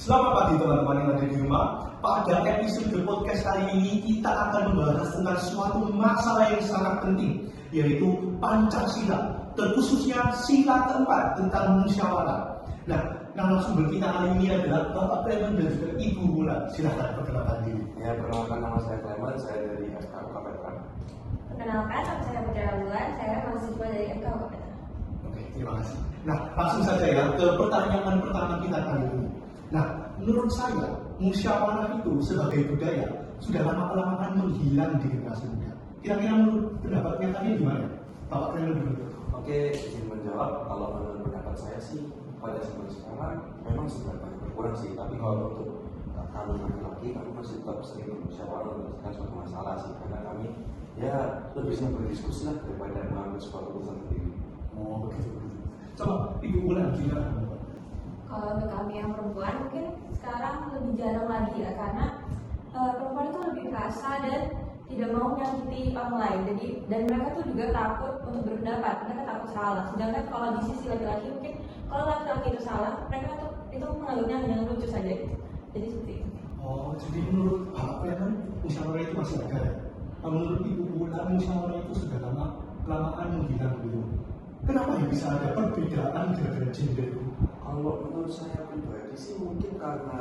Selamat pagi teman-teman yang ada di rumah. Pada episode podcast kali ini kita akan membahas tentang suatu masalah yang sangat penting, yaitu Pancasila, terkhususnya sila keempat tentang musyawarah. Nah, narasumber kita kali ini adalah Bapak Clement dan juga Ibu Wulan. Silahkan perkenalkan diri. Ya, perkenalkan, nama saya Clement, saya dari FKUK Petra. Perkenalkan, nama saya Putri Wulan, saya mahasiswa dari FKUK Petra. Oke, terima kasih. Nah, langsung saja ya ke pertanyaan pertama kita kali ini. Nah, menurut saya, musyawarah itu sebagai budaya sudah lama-kelamaan menghilang di generasi muda. Kira-kira menurut pendapatnya tadi gimana? Bapak Clement dulu. Oke, izin menjawab. Kalau menurut pendapat saya sih, pada zaman sekarang memang sudah banyak berkurang sih. Tapi kalau untuk kami laki-laki, kami masih tetap sering bermusyawarah menyelesaikan suatu masalah sih. Karena kami ya lebih senang berdiskusi lah daripada mengambil suatu keputusan sendiri. Oh, begitu. Coba Ibu Wulan gimana? Kalau untuk kami yang perempuan mungkin sekarang lebih jarang lagi ya, karena perempuan itu lebih perasa dan tidak mau menyakiti orang lain. Jadi dan mereka tuh juga takut untuk berpendapat, mereka takut salah. Sedangkan kalau di sisi laki-laki mungkin kalau laki-laki itu salah, mereka tuh itu menganggapnya hanya lucu saja gitu. Jadi seperti itu. Oh, jadi menurut Bapak Clement musyawarah itu masih ada ya? Menurut Ibu Wulan musyawarah itu sudah kelamaan menghilang gitu. Kenapa ya bisa ada perbedaan gara-gara gender itu? Kalau menurut saya pribadi sih mungkin karena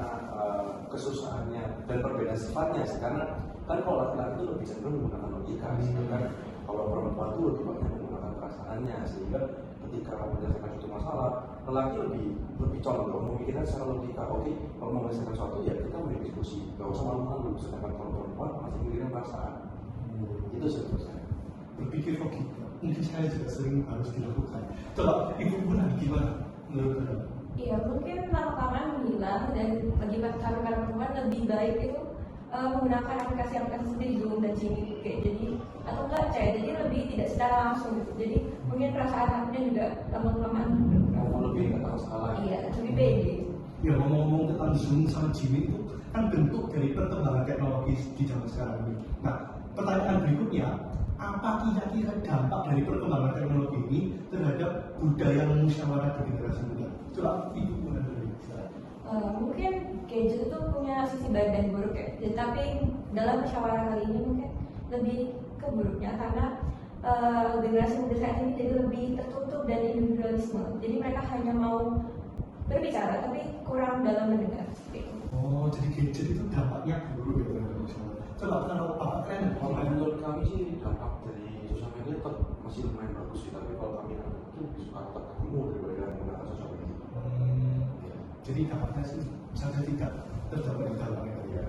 kesusahannya dan perbedaan sifatnya sih. Karena kan kalau laki-laki itu lebih cenderung menggunakan logika, sedangkan kalau perempuan itu lebih banyak menggunakan perasaannya. Sehingga ketika menyelesaikan suatu masalah, lelaki lebih condong memikirkan secara logika. Oke, kalau mau menyelesaikan sesuatu ya kita mau diskusi, nggak usah malu-malu. Sedangkan kalau perempuan masih memikirkan perasaan. Itu sih menurut saya. Berpikir logika. Mungkin saya juga sering harus dilakukan. Coba Ibu Wulan gimana menurut Anda? Iya, mungkin lama-kelamaan menghilang dan bagi kami para perempuan lebih baik itu menggunakan aplikasi seperti Zoom dan Jimmy kayak jadi atau enggak chat, jadi lebih tidak secara langsung gitu. Jadi mungkin perasaan hatinya juga lama-kelamaan Mau lebih nggak tahu salah. iya lebih pede. Ya ngomong-ngomong tentang Zoom sama Jimmy itu kan bentuk dari perkembangan teknologi di zaman sekarang ini. Nah, pertanyaan berikutnya, apa kira-kira dampak dari perkembangan teknologi ini terhadap budaya musyawarah di generasi muda? Coba Ibu Wulan dulu. Mungkin gadget itu punya sisi baik dan buruk ya. Tapi dalam musyawarah kali ini mungkin lebih ke buruknya karena generasi muda saat ini jadi lebih tertutup dan individualisme. Jadi mereka hanya mau berbicara tapi kurang dalam mendengar. Oh, jadi gadget itu dampaknya buruk ya terhadap musyawarah. Coba kalau Bapak Clement, Kalau menurut kami sih dampak dari sosial media tetap masih lumayan bagus sih. Tapi kalau kami itu lebih suka tetap ketemu daripada menggunakan sosial media. Jadi dampaknya sih sangat tidak terdapat di dalamnya ya.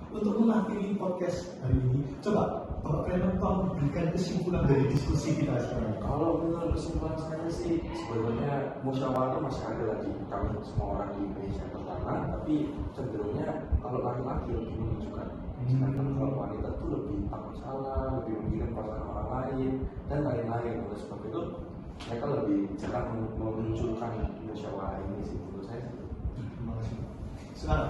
Untuk mengakhiri podcast hari ini, coba Bapak Clement tolong berikan kesimpulan dari diskusi kita sekarang. Kalau menurut kesimpulan saya sih sebenarnya musyawarah itu masih ada lagi kami semua orang di Indonesia pertama, tapi cenderungnya kalau laki-laki lebih menunjukkan, sedangkan kalau wanita itu lebih takut salah, lebih memikirkan perasaan orang lain dan lain-lain. Oleh sebab itu mereka lebih jarang memunculkan musyawarah ini sih menurut saya. Terima kasih. Sekarang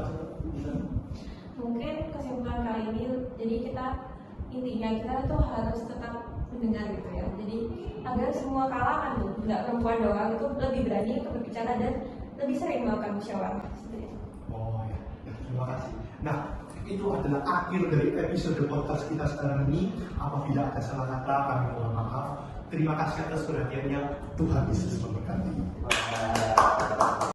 Mungkin kesimpulan kali ini jadi intinya kita tuh harus tetap mendengar gitu ya. Jadi agar semua kalangan tuh nggak perempuan doang itu lebih berani untuk berbicara dan lebih sering melakukan musyawarah seperti itu. Oh ya, terima kasih. Nah, itu adalah akhir dari episode podcast kita sekarang ini. Apabila ada salah kata, kami mohon maaf. Terima kasih atas perhatiannya. Tuhan Yesus memberkati.